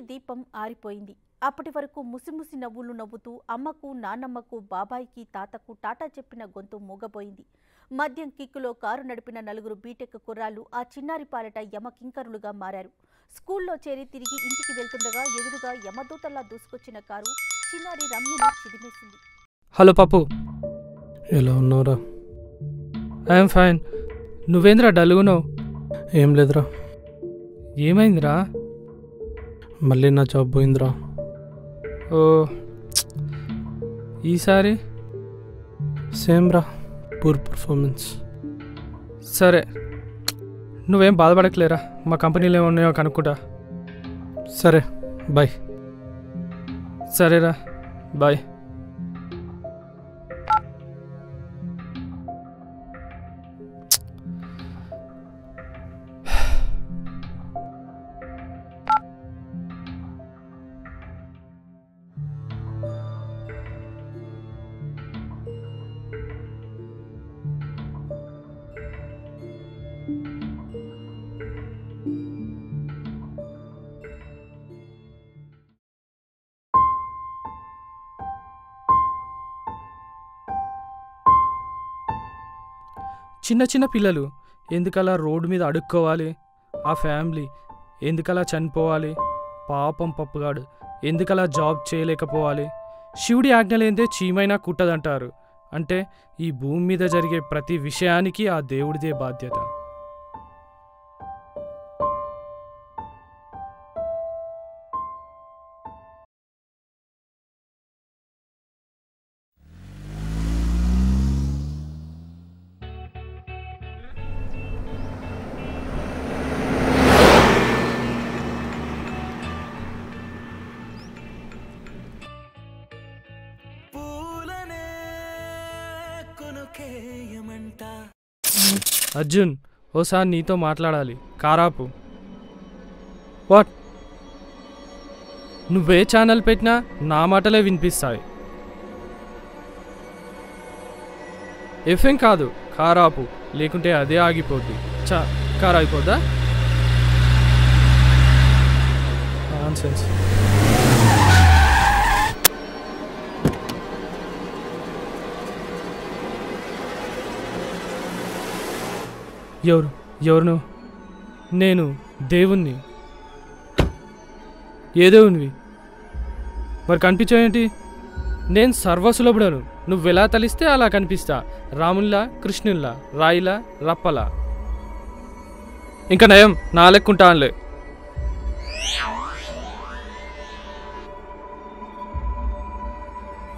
దీపం ఆరిపోయింది. అప్పటి వరకు ముసిముసి నవ్వులు నవ్వుతూ అమ్మకు, నాన్నమ్మకు, బాబాయికి, తాతకు టాటా చెప్పిన గొంతు మూగపోయింది. మద్యం కిక్కులో కారు నడిపిన 4 బీటెక్ కుర్రాళ్లు ఆ చిన్నారి పాలట యమకింకరులుగా మారారు. స్కూల్లో చేరి తిరిగి ఇంటికి వెళ్తుండగా ఎదురుగా యమదూతల్లా దూసుకొచ్చిన కారు చిన్నారి రమ్యను చిదిమేసింది. హలో పప్పు, ఎలా ఉన్నావురా? I'm fine. నువ్వేంద్రా డల్గున్నావు? ఏం లేదురా. ఏమైందిరా? మళ్ళీ నా జాబ్ పోయిందిరా. ఓ, ఈసారి సేమ్ రా, పూర్ పర్ఫార్మెన్స్. సరే, నువ్వేం బాధపడకలేరా. మా కంపెనీలో ఏమున్నాయో కనుక్కుంటా. సరే, బాయ్. సరేరా, బాయ్. చిన్న చిన్న పిల్లలు ఎందుకలా రోడ్డు మీద అడుక్కోవాలి? ఆ ఫ్యామిలీ ఎందుకలా చనిపోవాలి? పాపం పప్పుగాడు ఎందుకలా జాబ్ చేయలేకపోవాలి? శివుడి ఆజ్ఞలేందే చీమైనా కుట్టదంటారు. అంటే ఈ భూమి మీద జరిగే ప్రతి విషయానికి ఆ దేవుడిదే బాధ్యత. అర్జున్, ఓసారి నీతో మాట్లాడాలి. కారాపు. వాట్? నువ్వే ఛానల్ పెట్టినా నా మాటలే వినిపిస్తాయి. ఎఫ్ఎం కాదు, కారాపు, లేకుంటే అదే ఆగిపోద్ది. కార్ అయిపోద్దా? నాన్సెన్స్. ఎవరు నువ్వు? నేను దేవుణ్ణి. ఏ దేవునివి? మరి కనిపించావేంటి? నేను సర్వసులభుడను. నువ్వెలా తలిస్తే అలా కనిపిస్తా. రాముల్లా, కృష్ణుల్లా, రాయిలా, రప్పలా. ఇంకా నయం, నా లెక్కుంటానులే.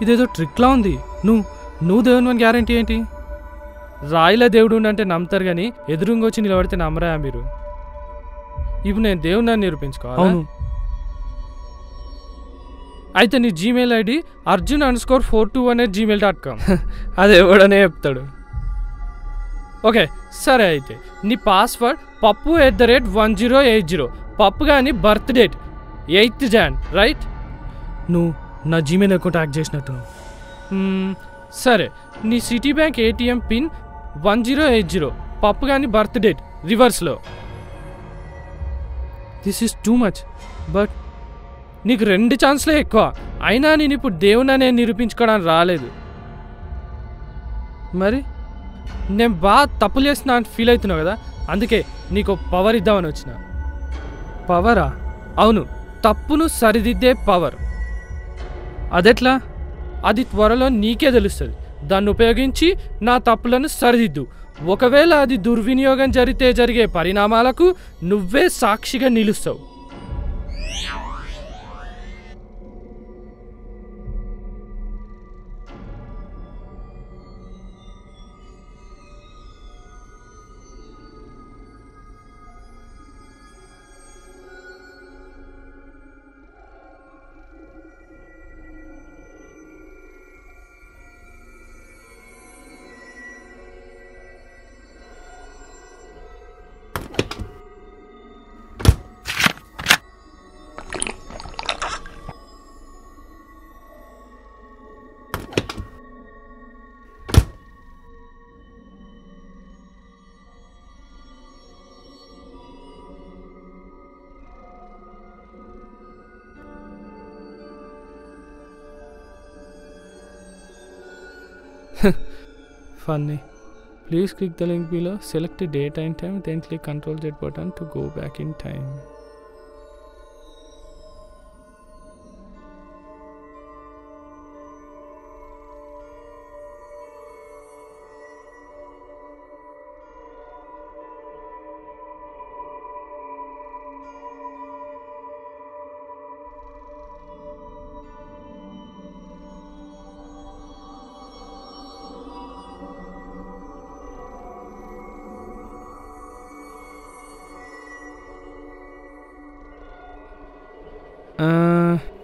ఇదేదో ట్రిక్లా ఉంది. నువ్వు దేవుని అని గ్యారంటీ ఏంటి? రాయిల దేవుడు అంటే నమ్ముతారు కానీ ఎదురుంగొచ్చి నిలబడితే నమ్మరా మీరు? ఇప్పుడు నేను దేవుడిని నిరూపించుకోవాలి. అవును. అయితే నీ జీమెయిల్ ఐడి arjun_421@gmail.com. అది ఎవడనే చెప్తాడు. ఓకే సరే, అయితే నీ పాస్వర్డ్ పప్పు@1080. పప్పు కానీ birth date 8th Jan, right? నువ్వు నా జీమెయిల్ అకౌంట్ హ్యాక్ చేసినట్టు. సరే, నీ సిటీ బ్యాంక్ ATM పిన్ 1080. పప్పు కానీ బర్త్ డేట్ రివర్స్లో. This is too much. But నీకు 2 ఛాన్స్లే ఎక్కువ. అయినా నేను ఇప్పుడు దేవుని నేను నిరూపించుకోవడానికి రాలేదు. మరి నేను బాగా తప్పులు చేస్తున్నా అని ఫీల్ అవుతున్నావు కదా, అందుకే నీకు పవర్ ఇద్దామని వచ్చిన. పవరా? అవును, తప్పును సరిదిద్దే పవర్. అదెట్లా? అది త్వరలో నీకే తెలుస్తుంది. దాన్ని ఉపయోగించి నా తప్పులను సరిదిద్దు. ఒకవేళ అది దుర్వినియోగం జరిగితే జరిగే పరిణామాలకు నువ్వే సాక్షిగా నిలుస్తావు. Funny. Please click the link below, select the date and time, then click Ctrl Z button to go back in time.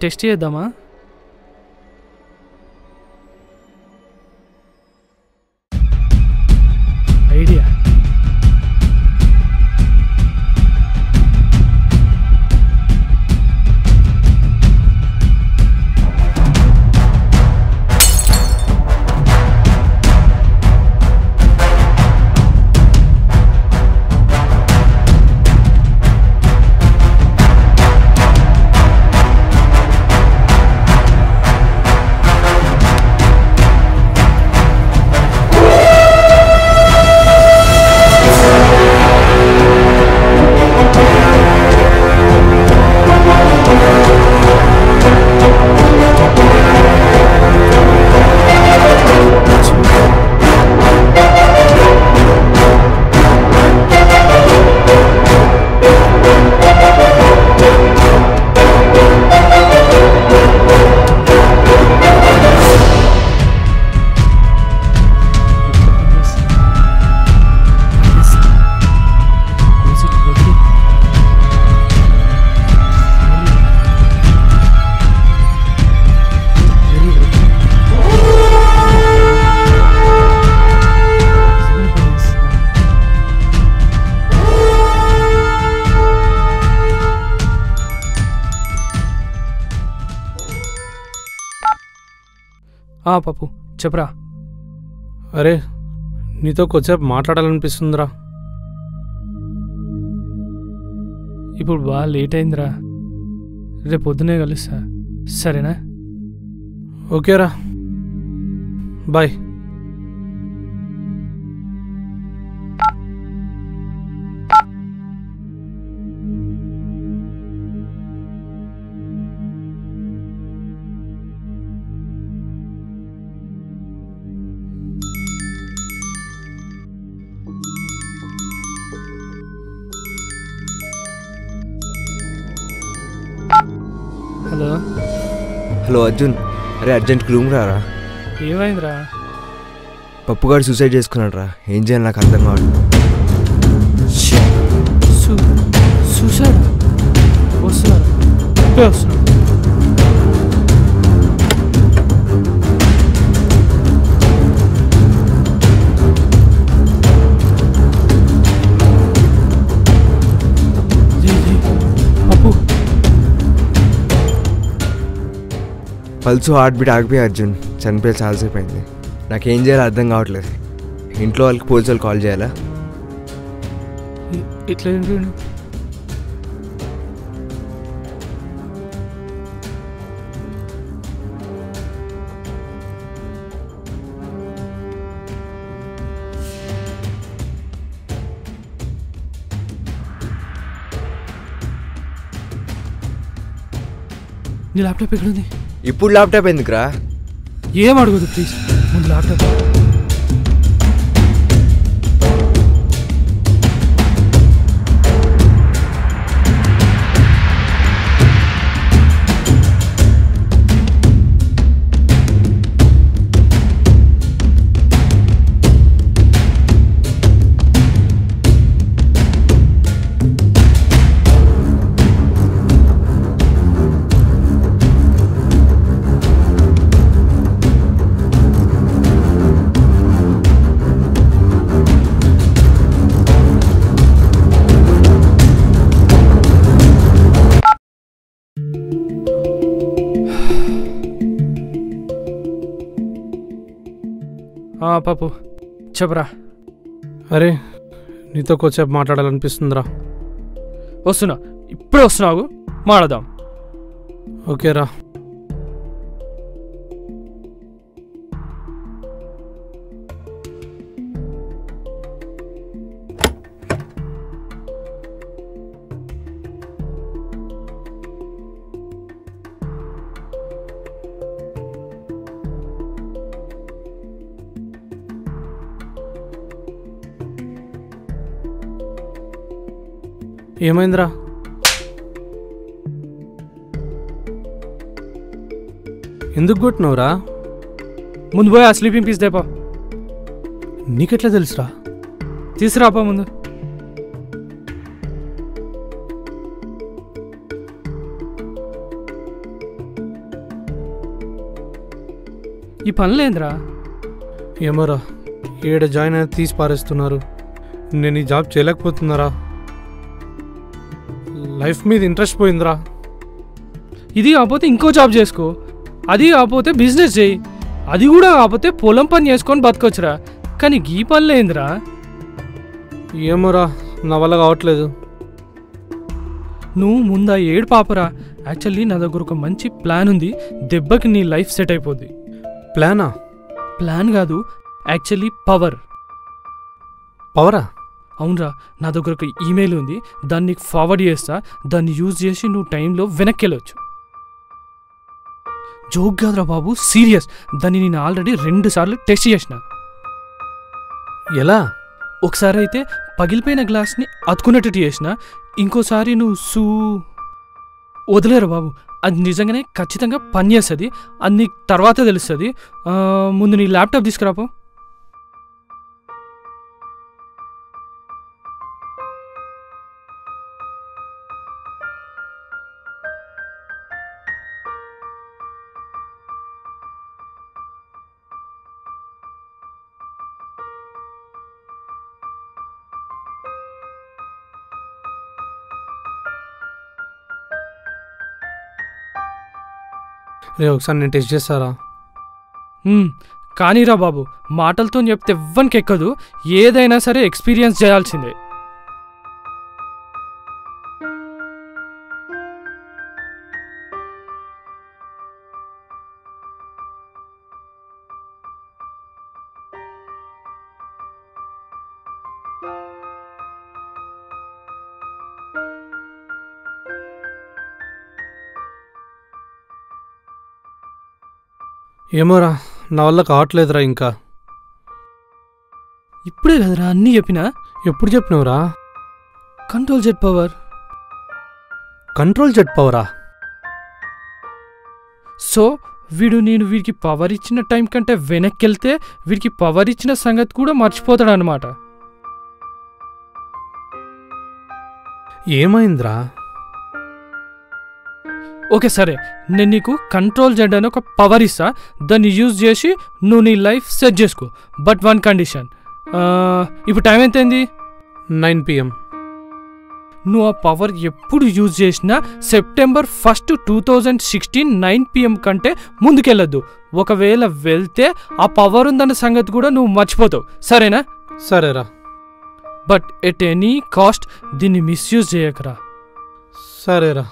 Test చేద్దామా? ఐడియా. పప్పు చెప్పరా. అరే నీతో కొంచెంసేపు మాట్లాడాలనిపిస్తుందిరా. ఇప్పుడు బాగా లేట్ అయిందిరా, రేపు పొద్దునే కలుస్తా, సరేనా? ఓకేరా, బాయ్. హలో హలో అర్జున్, అరే అర్జెంట్ రూమ్ రారా. ఏమైందిరా? పప్పుగాడు సూసైడ్ చేసుకున్నాడు రా, ఏం చేయాలి నాకు అర్థం కావట్లేదు. సూసైడ్? వస్తున్నా. పల్సు హార్ట్ బీట్ ఆగిపోయి అర్జున్ చనిపోయి చాలాసేపు అయింది. నాకేం చేయాలో అర్థం కావట్లేదు. ఇంట్లో వాళ్ళకి పోలీసు వాళ్ళు కాల్ చేయాలా? ఇట్లా నీ ల్యాప్టాప్ ఎక్కడుంది? ఇప్పుడు ల్యాప్టాప్ ఎందుకురా? ఏం అడగదు ప్లీజ్, ముందు ల్యాప్టాప్. పాపు చెప్పరా. అరే నీతో కొంచెంసేపు మాట్లాడాలనిపిస్తుందిరా. వస్తున్నా, ఇప్పుడే వస్తున్నావు, మాట్లాడదాం. ఓకేరా. ఏమైందిరా? ఎందుకు కొట్టినవురా? ముందు పోయి ఆ స్లీపింగ్ పీస్ దేపా. నీకెట్లా తెలుసురా? తీసుకురాపా ముందు. ఈ పనులేంద్రా? ఏమోరా, ఏడ జాయిన్ అయినా తీసి పారేస్తున్నారు. నేను ఈ జాబ్ చేయలేకపోతున్నారా? లైఫ్ మీద ఇంట్రెస్ట్ పోయిందిరా. ఇది కాకపోతే ఇంకో జాబ్ చేసుకో, అది కాకపోతే బిజినెస్ చేయి, అది కూడా కాకపోతే పొలం పని చేసుకొని బతకొచ్చురా. కానీ ఈ పనులేంద్రా? ఏమోరా, నా వల్ల కావట్లేదు. నువ్వు ముందా ఏడు పాపరా. యాక్చువల్లీ నా దగ్గర ఒక మంచి ప్లాన్ ఉంది, దెబ్బకి నీ లైఫ్ సెట్ అయిపోద్ది. ప్లానా? ప్లాన్ కాదు, యాక్చువల్లీ పవర్. పవరా? అవునరా, నా దగ్గర ఒక ఈమెయిల్ ఉంది, దాన్ని నీకు ఫార్వర్డ్ చేస్తా. దాన్ని యూజ్ చేసి నువ్వు టైంలో వెనక్కి వెళ్ళొచ్చు. జోక్ కాదురా బాబు, సీరియస్. దాన్ని నేను ఆల్రెడీ 2 సార్లు టెస్ట్ చేసిన. ఎలా? ఒకసారి అయితే పగిలిపోయిన గ్లాస్ని అతుకున్నట్టు చేసిన, ఇంకోసారి నువ్వు వదిలేరు బాబు, అది నిజంగానే ఖచ్చితంగా పనిచేస్తుంది. అది నీకు తర్వాత తెలుస్తుంది. ముందు నీ ల్యాప్టాప్ తీసుకురాపో. రే, ఒకసారి నేను టెస్ట్ చేస్తారా? కానీరా బాబు, మాటలతో చెప్తే ఎవ్వనికి ఎక్కదు. ఏదైనా సరే ఎక్స్పీరియన్స్ చేయాల్సిందే. ఏమోరా, నా వల్ల కావట్లేదురా. ఇంకా ఇప్పుడే కదరా అన్నీ చెప్పినా. ఎప్పుడు చెప్పినవురా? Control jet power. Control jet పవరా? సో నేను వీడికి పవర్ ఇచ్చిన టైం కంటే వెనక్కి వెళ్తే వీడికి పవర్ ఇచ్చిన సంగతి కూడా మర్చిపోతాడు అనమాట. ఏమైందిరా? ఓకే సరే, నేను నీకు కంట్రోల్ జెడ్ అని ఒక పవర్ ఇస్తా. దాన్ని యూజ్ చేసి నువ్వు నీ లైఫ్ సెట్ చేసుకో. But 1 condition. ఇప్పుడు టైం ఎంతైంది? 9 PM. నువ్వు ఆ పవర్ ఎప్పుడు యూజ్ చేసినా September 1, 2016 9 PM కంటే ముందుకెళ్ళొద్దు. ఒకవేళ వెళ్తే ఆ పవర్ ఉందన్న సంగతి కూడా నువ్వు మర్చిపోతావు. సరేనా? సరేరా. బట్ ఎట్ ఎనీ కాస్ట్ దీన్ని మిస్యూజ్ చేయకరా. సరేరా.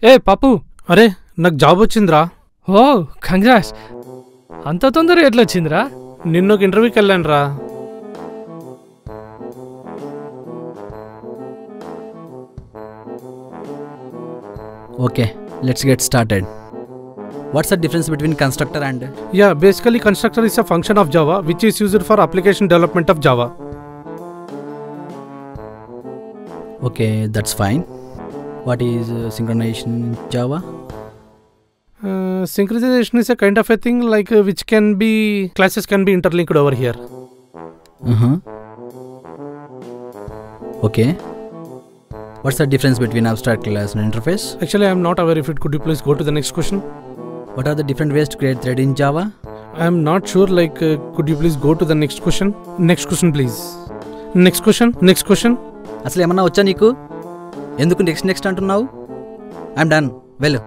ఏ పప్పు. అరే, నాకు జాబ్ వచ్చిందిరా. ఓ కంగ్రాట్స్. అంత తొందరగా ఎట్లా వచ్చిందిరా? నిన్న ఒక ఇంటర్వ్యూకి వెళ్ళాను రా. Okay, let's get started. What's the difference between constructor and... Yeah, basically constructor is a function of Java which is used for application development of Java. Okay, that's fine. What is synchronization in Java? Synchronization is a kind of a thing like which can be, classes can be interlinked over here. Okay. What's the difference between abstract class and interface? Actually, I am not aware. If it could you please go to the next question? What are the different ways to create thread in Java? I am not sure. Like, could you please go to the next question? Next question, please. Next question. Next question. అసలు ఏమన్నా వచ్చా నీకు? ఎందుకు next అంటున్నావు? I'm done. వెళ్ళు.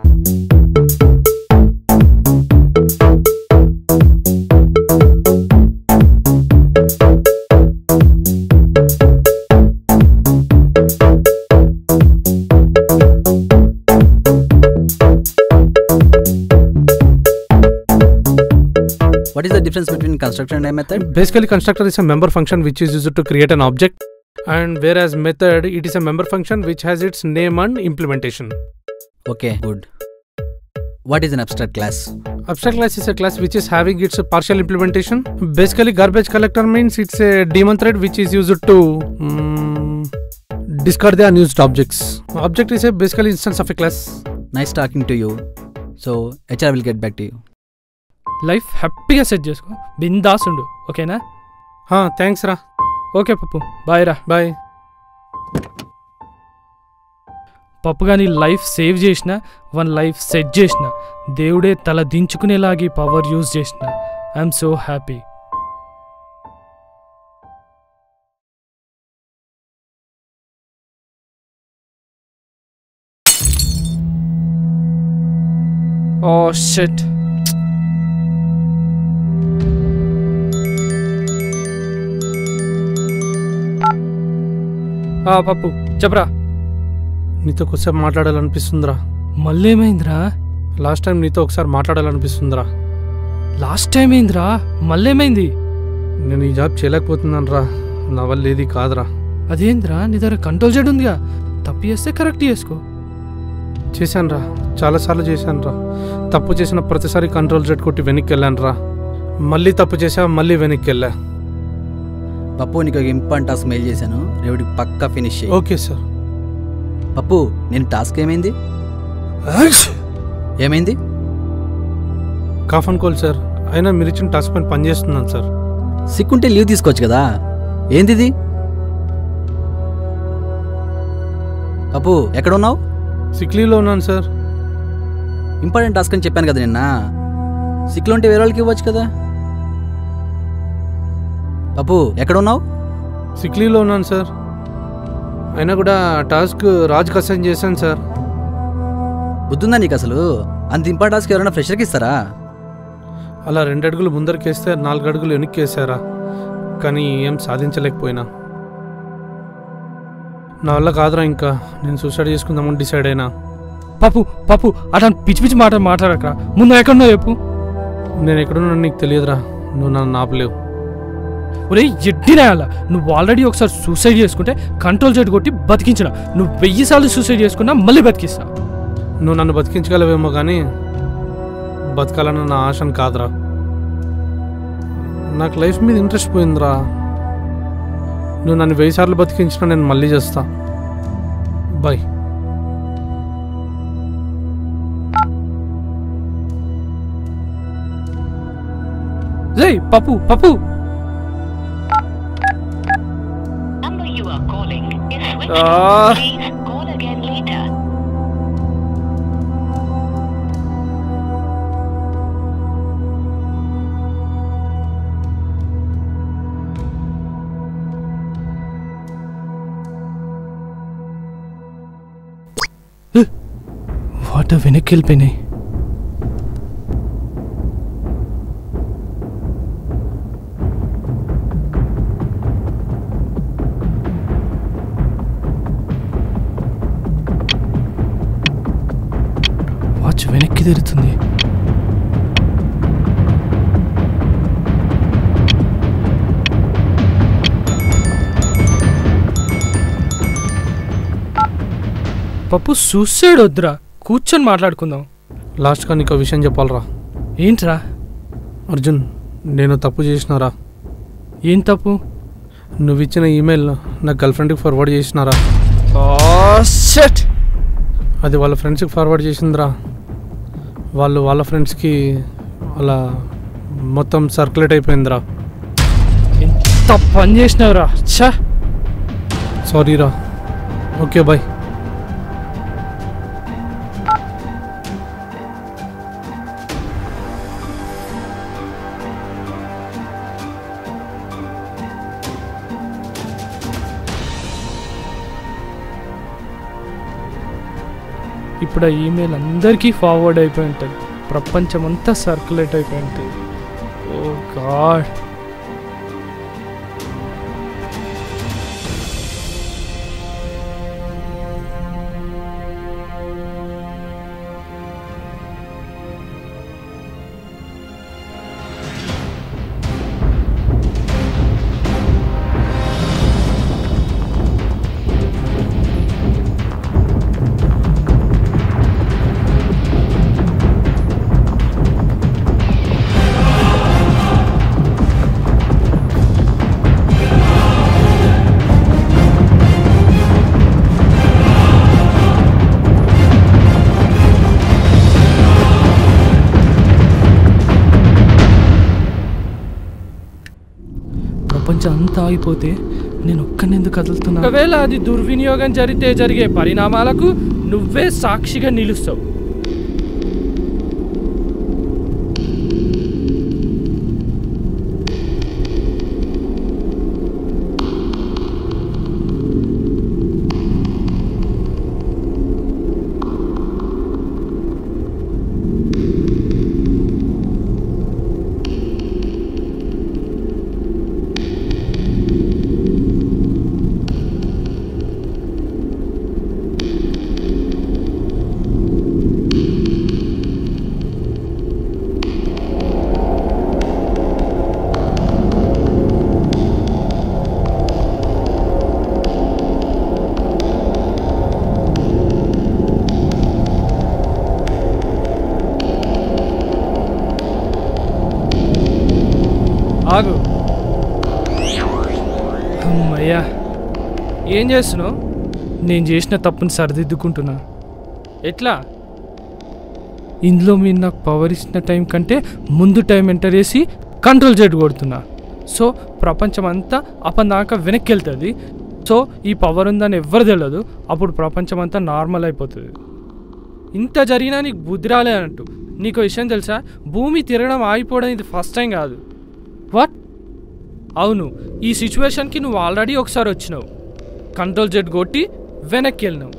What is the difference between constructor and a method? Basically, constructor is a member function which is used to create an object, and whereas method, it is a member function which has its name and implementation. Okay, good. What is an abstract class? Abstract class is a class which is having its partial implementation. Basically, garbage collector means it's a daemon thread which is used to discard the unused objects. Object is a basically instance of a class. Nice talking to you. So, HR will get back to you. Life హ్యాపీగా set చేసుకో, బిందాస్ ఉండు, ఓకేనా? Thanks రా. Okay పప్పు, bye రా. Bye. పప్పుగా నీ life save చేసిన, వన్ లైఫ్ సెట్ చేసిన, దేవుడే తల దించుకునేలాగి పవర్ యూజ్ చేసిన. I'm so happy. Oh shit. Pappu చెప్పరా. నీతో ఒకసారి మాట్లాడాలనిపిస్తుందిరా. మళ్ళీ ఏమైందిరా? లాస్ట్ టైం నీతో ఒకసారి మాట్లాడాలనిపిస్తుందిరా. లాస్ట్ టైం ఏందిరా? మళ్ళీ ఏమైంది? నేను ఈ జాబ్ చేయలేకపోతున్నాను రా. నా వల్ల ఏది కాదురా. అదేంద్రా, నీ దగ్గర కంట్రోల్ చేయడం ఉందిగా, తప్పు చేస్తే కరెక్ట్ చేసుకో. చేశాను రా, చాలాసార్లు చేశాను రా. తప్పు చేసిన ప్రతిసారి కంట్రోల్ జెట్ కొట్టి వెనక్కి వెళ్ళాను రా. మళ్ళీ తప్పు చేసా, మళ్ళీ వెనక్కి వెళ్ళా. పప్పు, నీకు ఒక ఇంపార్టెంట్ టాస్క్ మెయిల్ చేశాను, రేపటికి పక్కా ఫినిష్ చేయి. Okay sir. పప్పు, నేను టాస్క్ ఏమైంది? ఏమైంది? Cough and cold sir. అయినా మీరు ఇచ్చిన టాస్క్ పైన పనిచేస్తున్నాను సార్. సిక్కుంటే లీవ్ తీసుకోవచ్చు కదా. ఏంది ఇది? పప్పు, ఎక్కడ ఉన్నావు? సిక్ లీవ్లో ఉన్నాను సార్. ఇంపార్టెంట్ టాస్క్ అని చెప్పాను కదా నిన్న. సిక్లో ఉంటే వేరే వాళ్ళకి ఇవ్వచ్చు కదా. పప్పు, ఎక్కడ ఉన్నావు? సిక్ లీవ్లో ఉన్నాను సార్. అయినా కూడా టాస్క్ రాజుకి అసైన్ చేశాను సార్. బుద్ధుందా నీకు అసలు? అంత ఇంపార్టెంట్ టాస్క్ ఎవరైనా ఫ్రెషర్కి ఇస్తారా? అలా 2 అడుగులు ముందరికేస్తే 4 అడుగులు వెనక్కేసారా. కానీ ఏం సాధించలేకపోయినా. నా వల్ల కాదురా, ఇంకా నేను సూసైడ్ చేసుకుందామని డిసైడ్ అయినా. పప్పు అట్లా పిచ్చి పిచ్చి మాట్లాడకరా. ముందు ఎక్కడున్నావు చెప్పు. నేను ఎక్కడున్నా నీకు తెలియదురా. నువ్వు నన్ను ఆపలేవు. ఒరే ఎడ్డినాయాల, నువ్వు ఆల్రెడీ ఒకసారి సూసైడ్ చేసుకుంటే కంట్రోల్ చేయడం కొట్టి బతికించిన. నువ్వు 1000 సార్లు సూసైడ్ చేసుకున్నా మళ్ళీ బతికిస్తా. నువ్వు నన్ను బతికించగలవేమో కానీ బతకాలన్న నా ఆశను కాదురా. నాకు లైఫ్ మీద ఇంట్రెస్ట్ పోయిందిరా. నువ్వు నన్ను 1000 సార్లు బతికించినా నేను మళ్ళీ చేస్తా. బాయ్. రే పప్పు వాట వెనక్కి వెళ్ళిపోయినాయి. వాచ్ వెనక్కి తిరుగుతుంది. పప్పు సూసైడ్ వద్దురా, కూర్చొని మాట్లాడుకుందాం. లాస్ట్గా నీకు విషయం చెప్పాలరా. ఏంట్రా? అర్జున్, నేను తప్పు చేసినారా. ఏం తప్పు? నువ్వు ఇచ్చిన ఈమెయిల్ నా గర్ల్ ఫ్రెండ్కి ఫార్వర్డ్ చేసినారా. అది వాళ్ళ ఫ్రెండ్స్కి ఫార్వర్డ్ చేసిందిరా. వాళ్ళు వాళ్ళ ఫ్రెండ్స్కి అలా మొత్తం సర్క్యులేట్ అయిపోయిందిరా. ఎంత పని చేసినావురా. సారీరా. Okay bye. ఇప్పుడు ఆ ఈమెయిల్ అందరికీ ఫార్వర్డ్ అయిపోయి ఉంటుంది, ప్రపంచమంతా సర్క్యులేట్ అయిపోయి ఉంటుంది. ఓ గాడ్. ప్రపంచం అంతా ఆగిపోతే నేను ఒక్కనెందుకు కదులుతున్నా? ఒకవేళ అది దుర్వినియోగం జరిగితే జరిగే పరిణామాలకు నువ్వే సాక్షిగా నిలుస్తావు. ఆగు. అమ్మయ్యా, ఏం చేస్తున్నావు? నేను చేసిన తప్పుని సరిదిద్దుకుంటున్నా. ఎట్లా? ఇందులో మీరు నాకు పవర్ ఇచ్చిన టైం కంటే ముందు టైం ఎంటర్ చేసి కంట్రోల్ జెట్ కొడుతున్నా. సో ప్రపంచం అంతా అప్పటిదాకా వెనక్కి వెళ్తుంది. సో ఈ పవర్ ఉందని ఎవ్వరు తెలియదు. అప్పుడు ప్రపంచం అంతా నార్మల్ అయిపోతుంది. ఇంత జరిగినా నీకు బుద్ధి రాలేదంటూ. నీకు విషయం తెలుసా? భూమి తిరగడం ఆగిపోవడం ఇది ఫస్ట్ టైం కాదు. వాట్? అవును, ఈ సిచ్యువేషన్కి నువ్వు ఆల్రెడీ ఒకసారి వచ్చినావు. కంట్రోల్ జెట్ కొట్టి వెనక్కి వెళ్ళినావు.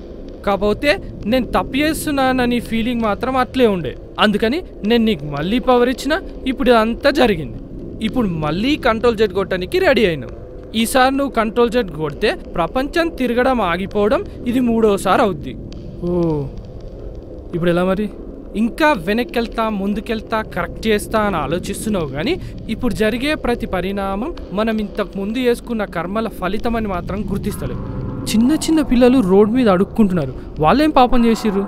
కాకపోతే నేను తప్పు చేస్తున్నానని ఫీలింగ్ మాత్రం అట్లే ఉండే. అందుకని నేను నీకు మళ్ళీ పవర్ ఇచ్చిన. ఇప్పుడు ఇదంతా జరిగింది. ఇప్పుడు మళ్ళీ కంట్రోల్ జెట్ కొట్టడానికి రెడీ అయినావు. ఈసారి నువ్వు కంట్రోల్ జెట్ కొడితే ప్రపంచం తిరగడం ఆగిపోవడం ఇది 3వసారి అవుద్ది. ఓ, ఇప్పుడు ఎలా మరి? ఇంకా వెనక్కి వెళ్తా, ముందుకెళ్తా, కరెక్ట్ చేస్తా అని ఆలోచిస్తున్నావు. కానీ ఇప్పుడు జరిగే ప్రతి పరిణామం మనం ఇంతకు ముందు చేసుకున్న కర్మల ఫలితం అని మాత్రం గుర్తిస్తలేవు. చిన్న చిన్న పిల్లలు రోడ్ మీద అడుక్కుంటున్నారు. వాళ్ళేం పాపం చేసిర్రు?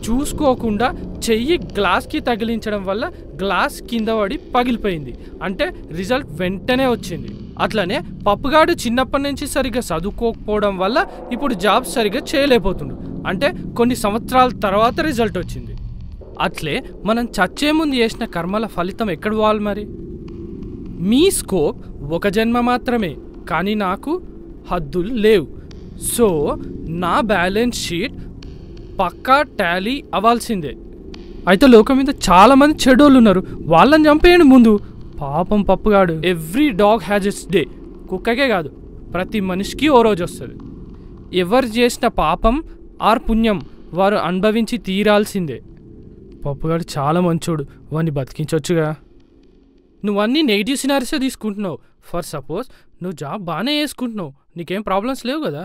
చూసుకోకుండా చెయ్యి గ్లాస్కి తగిలించడం వల్ల గ్లాస్ కింద పడి పగిలిపోయింది. అంటే రిజల్ట్ వెంటనే వచ్చింది. అట్లనే పప్పుగాడు చిన్నప్పటి నుంచి సరిగ్గా చదువుకోకపోవడం వల్ల ఇప్పుడు జాబ్ సరిగ్గా చేయలేకపోతుండు. అంటే కొన్ని సంవత్సరాల తర్వాత రిజల్ట్ వచ్చింది. అట్లే మనం చచ్చే ముందు చేసిన కర్మల ఫలితం ఎక్కడ పోవాలి మరి? మీ స్కోప్ ఒక జన్మ మాత్రమే, కానీ నాకు హద్దులు లేవు. సో నా బ్యాలెన్స్ షీట్ పక్కా టాలీ అవ్వాల్సిందే. అయితే లోకం మీద చాలామంది చెడ్డోళ్ళు ఉన్నారు. వాళ్ళని చంపేయండి ముందు. పాపం పప్పుగాడు. Every dog has its day. కుక్కకే కాదు, ప్రతి మనిషికి ఓ రోజు వస్తుంది. ఎవరు చేసిన పాపం ఆర్ పుణ్యం వారు అనుభవించి తీరాల్సిందే. పప్పుగాడు చాలా మంచోడు, వాడిని బతికించవచ్చుగా. నువ్వు అన్నీ నెగిటివ్ సినారీసే తీసుకుంటున్నావు. ఫర్ సపోజ్ నువ్వు జాబ్ బాగానే చేసుకుంటున్నావు, నీకేం ప్రాబ్లమ్స్ లేవు కదా.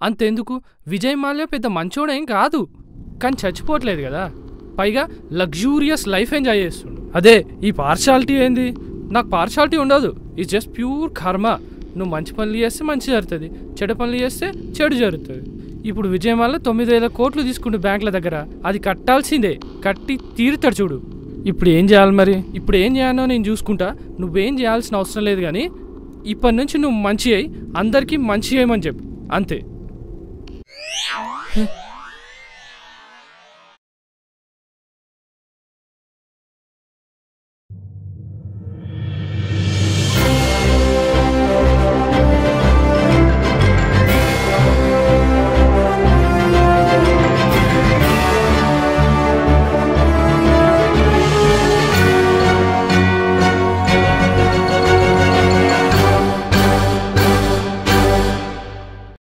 అంతెందుకు, విజయ్ మాల్యా పెద్ద మంచోడేం కాదు, కానీ చచ్చిపోవట్లేదు కదా. పైగా లగ్జూరియస్ లైఫ్ ఎంజాయ్ చేస్తుండు. అదే ఈ పార్షాలిటీ ఏంది? నాకు పార్షాలిటీ ఉండదు. ఇట్స్ జస్ట్ ప్యూర్ కర్మ. నువ్వు మంచి పనులు చేస్తే మంచి జరుగుతుంది, చెడు పనులు చేస్తే చెడు జరుగుతుంది. ఇప్పుడు విజయ్ మాల్యా 9,000 కోట్లు తీసుకుంటు బ్యాంకుల దగ్గర. అది కట్టాల్సిందే, కట్టి తీరుతాడు చూడు. ఇప్పుడు ఏం చేయాలి మరి? ఇప్పుడు ఏం చేయాలో నేను చూసుకుంటా, నువ్వేం చేయాల్సిన అవసరం లేదు. కానీ ఇప్పటి నుంచి నువ్వు మంచి అయ్యి అందరికీ మంచి చేయమని చెప్పు, అంతే.